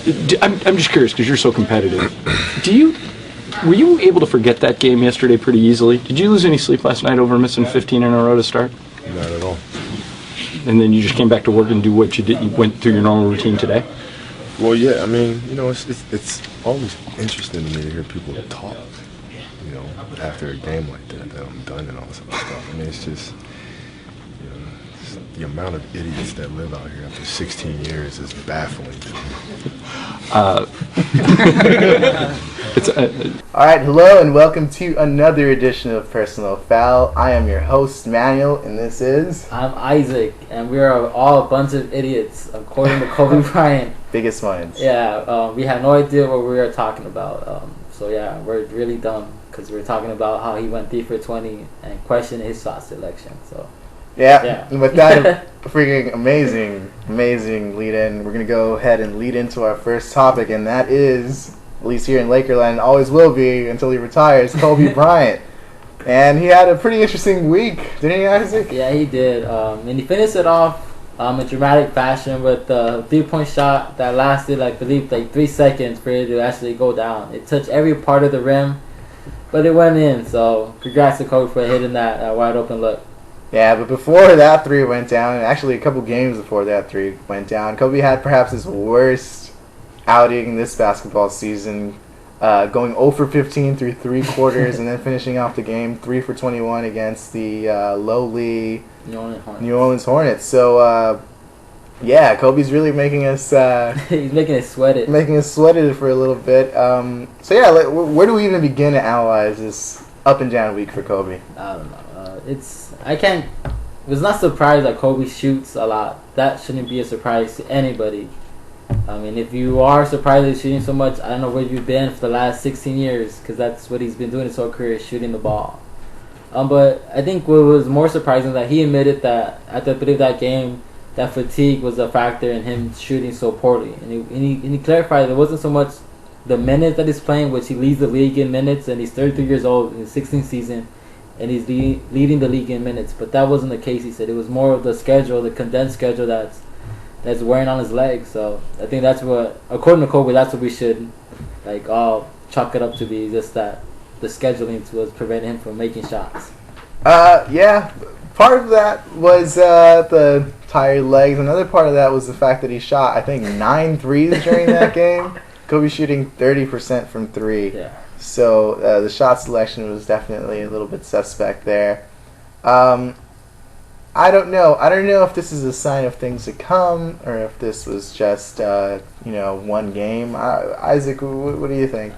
I'm just curious because you're so competitive. Were you able to forget that game yesterday pretty easily? Did you lose any sleep last night over missing 15 in a row to start? Not at all. And then you just came back to work and do what you did. You went through your normal routine today. Well, yeah. I mean, it's always interesting to me to hear people talk. After a game like that I'm done and all this other stuff. I mean, it's just, the amount of idiots that live out here after 16 years is baffling to me. All right, hello and welcome to another edition of Personal Foul. I am your host, Manuel, and this is... I'm Isaac, and we are all a bunch of idiots, according to Kobe Bryant. Biggest minds. Yeah, we have no idea what we are talking about. So yeah, we're really dumb because we're talking about how he went 3 for 20 and questioned his shot selection. So yeah. And with that freaking amazing lead in, we're gonna go ahead and lead into our first topic, and that is, at least here in Lakerland, always will be until he retires, Kobe Bryant. And he had a pretty interesting week, didn't he, Isaac? Yeah, he did. And he finished it off in dramatic fashion with a 3-point shot that lasted, I believe, 3 seconds for it to actually go down. It touched every part of the rim, but it went in. So congrats to Kobe for hitting that wide open look. Yeah, but before that three went down, and actually a couple games before that three went down, Kobe had perhaps his worst outing this basketball season, going 0 for 15 through 3 quarters and then finishing off the game 3 for 21 against the lowly New Orleans Hornets. So, yeah, Kobe's really making us... he's making us sweat it. Making us sweat it for a little bit. So, yeah, where do we even begin to analyze this up and down week for Kobe? I don't know. I was not surprised that Kobe shoots a lot. That shouldn't be a surprise to anybody. I mean, if you are surprised he's shooting so much, I don't know where you've been for the last 16 years, because that's what he's been doing his whole career, shooting the ball. But I think what was more surprising that he admitted that at the end of that game, that fatigue was a factor in him shooting so poorly. And he clarified it wasn't so much the minutes that he's playing, which he leads the league in minutes, and he's 33 years old in his 16th season, and he's leading the league in minutes. But that wasn't the case, he said. It was more of the schedule, the condensed schedule that's wearing on his legs. So I think that's what, according to Kobe, that's what we should all chalk it up to be, just that the scheduling was preventing him from making shots. Yeah, part of that was the tired legs. Another part of that was the fact that he shot, I think, 9 threes during that game. Kobe shooting 30% from 3. Yeah. So the shot selection was definitely a little bit suspect there. I don't know. I don't know if this is a sign of things to come or if this was just one game. Isaac, what do you think?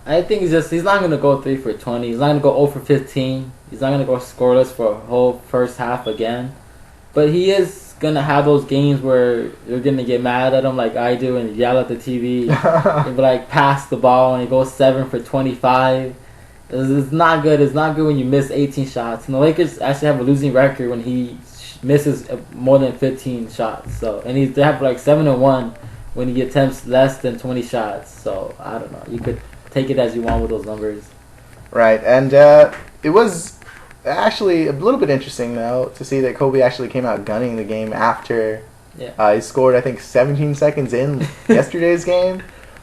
I think he's not going to go 3 for 20. He's not going to go 0 for 15. He's not going to go scoreless for a whole first half again. But he is going to have those games where you're going to get mad at him like I do and yell at the TV and be pass the ball, and he goes 7 for 25. It's not good. It's not good when you miss 18 shots. And the Lakers actually have a losing record when he misses more than 15 shots. So, and they have 7-1 when he attempts less than 20 shots. So I don't know. You could take it as you want with those numbers. Right, and it was actually a little bit interesting, though, to see that Kobe actually came out gunning the game after he scored, I think, 17 seconds in yesterday's game.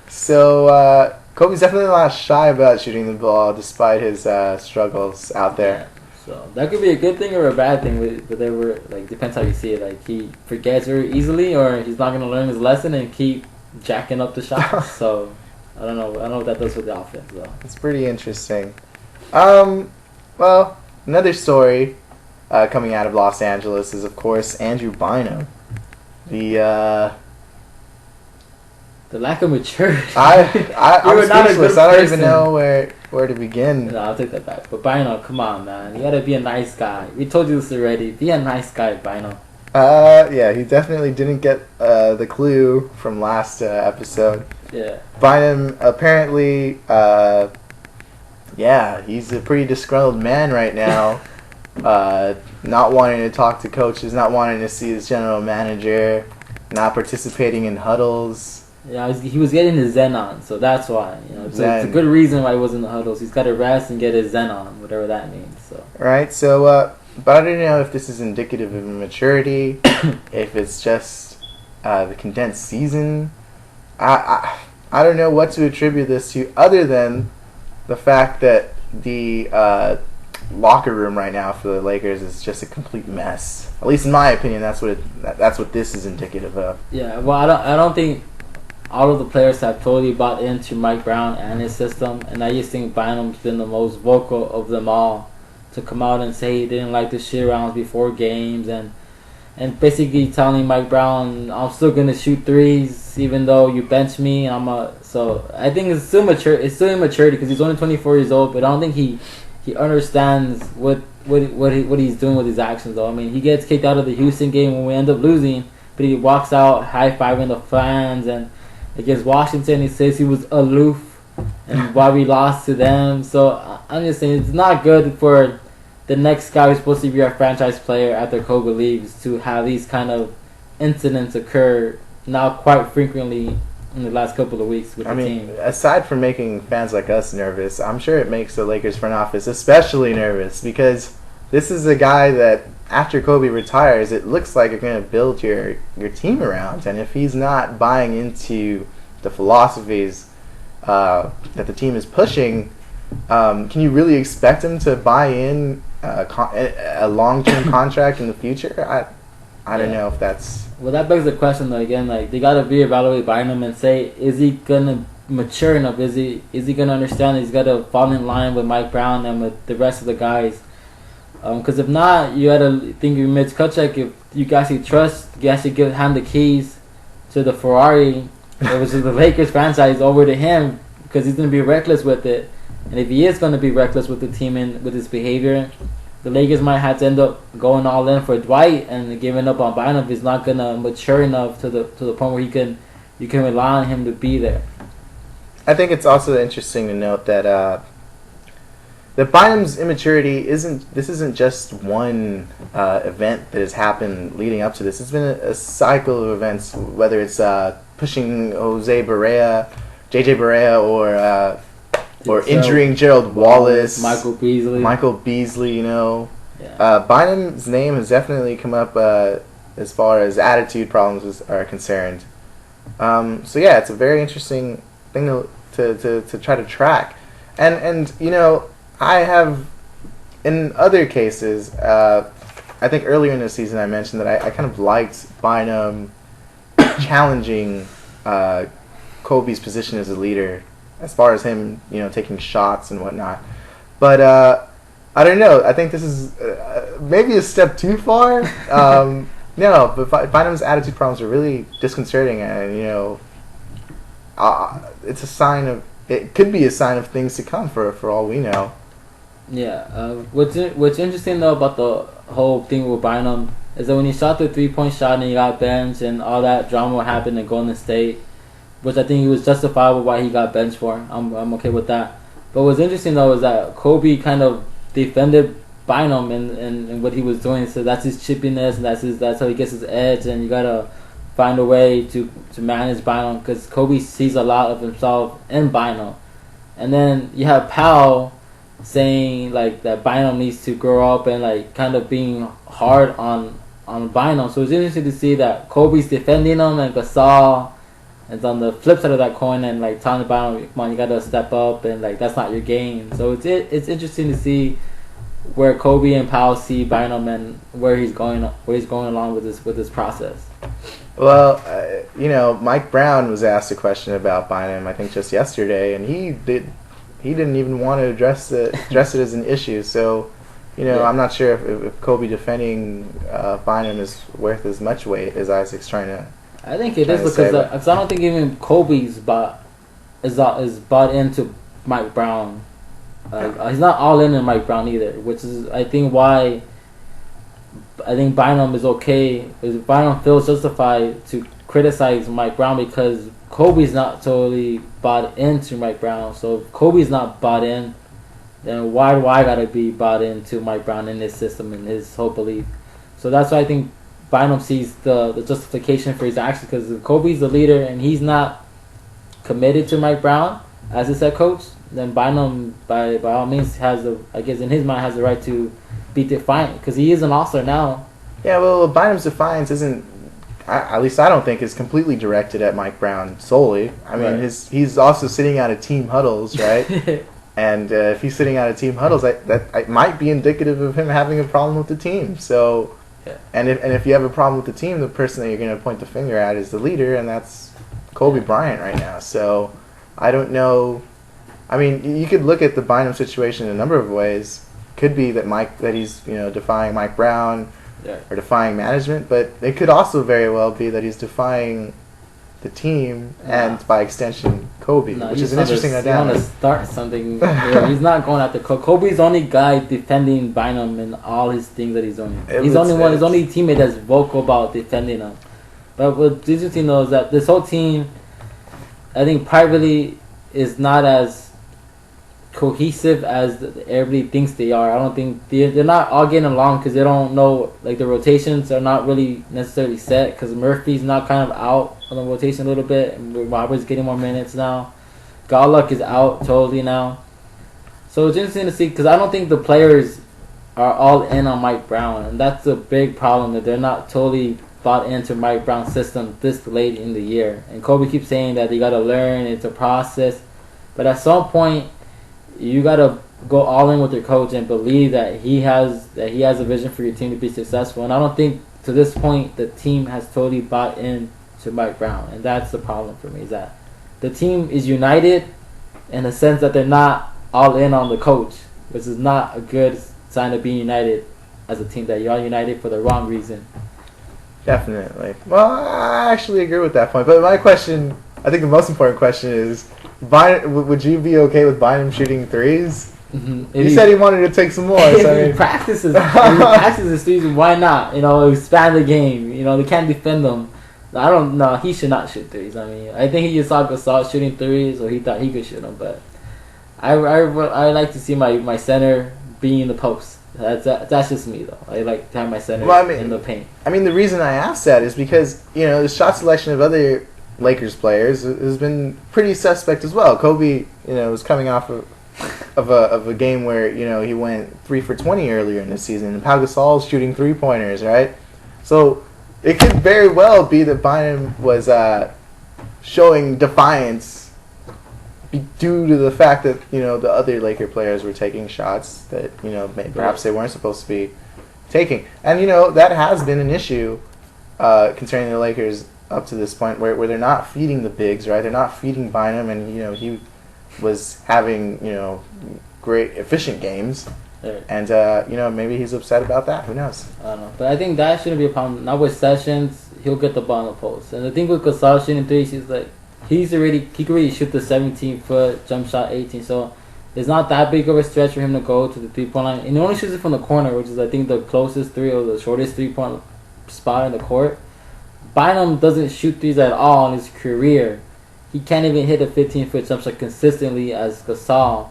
So Kobe's definitely not shy about shooting the ball despite his struggles out there. So that could be a good thing or a bad thing, but they were depends how you see it. He forgets very easily, or he's not going to learn his lesson and keep jacking up the shots. So I don't know. I don't know what that does with the offense, though. It's pretty interesting. Well, another story coming out of Los Angeles is, of course, Andrew Bynum. The lack of maturity. I'm speechless. I don't even know where to begin. No, I'll take that back. But Bynum, come on, man. You gotta be a nice guy. We told you this already. Be a nice guy, Bynum. Yeah, he definitely didn't get the clue from last episode. Yeah. Bynum, apparently, he's a pretty disgruntled man right now. Not wanting to talk to coaches, not wanting to see his general manager, not participating in huddles. Yeah, he was getting his Zen on, so that's why. It's a good reason why he was in the huddles. He's got to rest and get his Zen on, whatever that means. So. Right, so, but I don't know if this is indicative of immaturity, if it's just the condensed season, I don't know what to attribute this to other than the fact that the locker room right now for the Lakers is just a complete mess. At least in my opinion, that's what this is indicative of. Yeah, well, I don't think all of the players have totally bought into Mike Brown and his system, and I just think Bynum's been the most vocal of them all to come out and say he didn't like the shit arounds before games and basically telling Mike Brown, I'm still gonna shoot threes even though you bench me, and so I think it's still mature. It's still immaturity because he's only 24 years old, but I don't think he understands what he's doing with his actions though. I mean, he gets kicked out of the Houston game when we end up losing, but he walks out high-fiving the fans, and against Washington he says he was aloof and why we lost to them. So I'm just saying it's not good for the next guy who's supposed to be our franchise player after Kobe leaves to have these kind of incidents occur now quite frequently in the last couple of weeks with the team. Aside from making fans like us nervous, I'm sure it makes the Lakers front office especially nervous because this is a guy that after Kobe retires, it looks like you're going to build your team around. And if he's not buying into the philosophies that the team is pushing, can you really expect him to buy in a long-term contract in the future? I don't know if that's... Well, that begs the question, though, again, like, they got to reevaluate Bynum and say, is he going to mature enough? Is he going to understand that he's got to fall in line with Mike Brown and with the rest of the guys? Because if not, you got to think of Mitch Kupchak. If you actually trust, you actually hand the keys to the Ferrari, which is the Lakers franchise, over to him because he's going to be reckless with it. And if he is going to be reckless with the team and with his behavior, the Lakers might have to end up going all in for Dwight and giving up on Bynum if he's not going to mature enough to the point where you can rely on him to be there. I think it's also interesting to note that Bynum's immaturity isn't just one event that has happened leading up to this. It's been a cycle of events, whether it's pushing JJ Barea, or injuring Gerald Wallace, Michael Beasley, you know. Yeah. Bynum's name has definitely come up as far as attitude problems are concerned. So yeah, it's a very interesting thing to try to track. And you know, I have, in other cases, I think earlier in the season I mentioned that I kind of liked Bynum challenging Kobe's position as a leader, as far as him, you know, taking shots and whatnot. But I don't know. I think this is maybe a step too far. No, but Bynum's attitude problems are really disconcerting, and you know, it's a sign of. It could be a sign of things to come for all we know. Yeah. What's interesting though about the whole thing with Bynum is that when he shot the 3-point shot and he got benched and all that drama happened in Golden State, which I think he was justifiable why he got benched for. I'm okay with that. But what's interesting though is that Kobe kind of defended Bynum and what he was doing. So that's his chippiness and that's how he gets his edge. And you gotta find a way to manage Bynum because Kobe sees a lot of himself in Bynum. And then you have Powell saying like that Bynum needs to grow up and like kind of being hard on Bynum. So it's interesting to see that Kobe's defending him and Gasol is on the flip side of that coin and like telling Bynum, come on, you gotta step up and like that's not your game. So it's interesting to see where Kobe and Powell see Bynum and where he's going along with this process. Well, you know, Mike Brown was asked a question about Bynum, I think just yesterday, and he didn't even want to address it as an issue. So, you know, yeah. I'm not sure if Kobe defending Bynum is worth as much weight as Isaac's trying to. I think it is because I don't think even Kobe's bought into Mike Brown. He's not all in Mike Brown either, which is I think why I think Bynum is okay. Bynum feels justified to criticize Mike Brown because Kobe's not totally bought into Mike Brown. So if Kobe's not bought in, then why do I gotta be bought into Mike Brown in his system and his whole belief? So that's why I think Bynum sees the justification for his actions because if Kobe's the leader and he's not committed to Mike Brown as his head coach, then Bynum by all means I guess in his mind has the right to be defiant because he is an all-star now. Yeah, well, Bynum's defiance isn't at least I don't think is completely directed at Mike Brown solely. I mean, Right. he's also sitting out of team huddles, right? And if he's sitting out of team huddles, that might be indicative of him having a problem with the team. So, Yeah. and if you have a problem with the team, the person that you're going to point the finger at is the leader, and that's Kobe Bryant right now. So, I don't know. I mean, you could look at the Bynum situation in a number of ways. Could be that he's defying Mike Brown Yeah. or defying management, but it could also very well be that he's defying the team and by extension Kobe, No, which you is an just interesting wanna- you want dynamic. to start something. He's not going after Kobe. Kobe's the only guy defending Bynum and all his things that he's doing. He's the only one. His only teammate that's vocal about defending him. But what's interesting though is that this whole team, I think privately, is not as cohesive as everybody thinks they are. I don't think they're not all getting along because they don't know, like, the rotations are not really necessarily set because Murphy's not kind of out on the rotation a little bit and Robert's getting more minutes now. Godluck is out totally now. So it's interesting to see because I don't think the players are all in on Mike Brown, and that's a big problem that they're not totally bought into Mike Brown's system this late in the year. And Kobe keeps saying that you got to learn, it's a process, but at some point you gotta go all in with your coach and believe that he has a vision for your team to be successful. And I don't think to this point the team has totally bought in to Mike Brown, and that's the problem for me. Is that the team is united in the sense that they're not all in on the coach, which is not a good sign of being united as a team. That you're all united for the wrong reason. Definitely. Well, I actually agree with that point. But my question, I think the most important question is, would you be okay with Bynum shooting threes? Mm-hmm. You said he wanted to take some more. If So I he mean, practices threes, why not? Expand the game. They can't defend them. I don't know. He should not shoot threes. I mean, I think he just saw Gasol shooting threes, so he thought he could shoot them. But I like to see my center being in the post. That's just me though. I like to have my center in the paint. I mean, the reason I asked that is because the shot selection of other Lakers players has been pretty suspect as well. Kobe, was coming off of a game where he went 3 for 20 earlier in the season, and Pau Gasol's shooting 3-pointers, right? So it could very well be that Bynum was showing defiance due to the fact that the other Laker players were taking shots that perhaps they weren't supposed to be taking, and that has been an issue concerning the Lakers up to this point, where they're not feeding the bigs, right? They're not feeding Bynum, and he was having great efficient games, Right. and maybe he's upset about that. Who knows? I don't know, but I think that shouldn't be a problem. Not with Sessions, he'll get the ball in the post. And the thing with Gasol shooting threes, he can already shoot the 17-foot jump shot 18. So it's not that big of a stretch for him to go to the 3-point line. And he only shoots it from the corner, which is I think the closest three or the shortest 3-point spot in the court. Bynum doesn't shoot threes at all in his career. He can't even hit a 15-foot jump shot consistently as Gasol.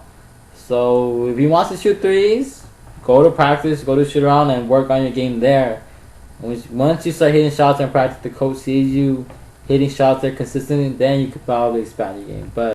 So if he wants to shoot threes, go to practice, go to shoot around, and work on your game there. Once you start hitting shots in practice, the coach sees you hitting shots there consistently, then you could probably expand your game. But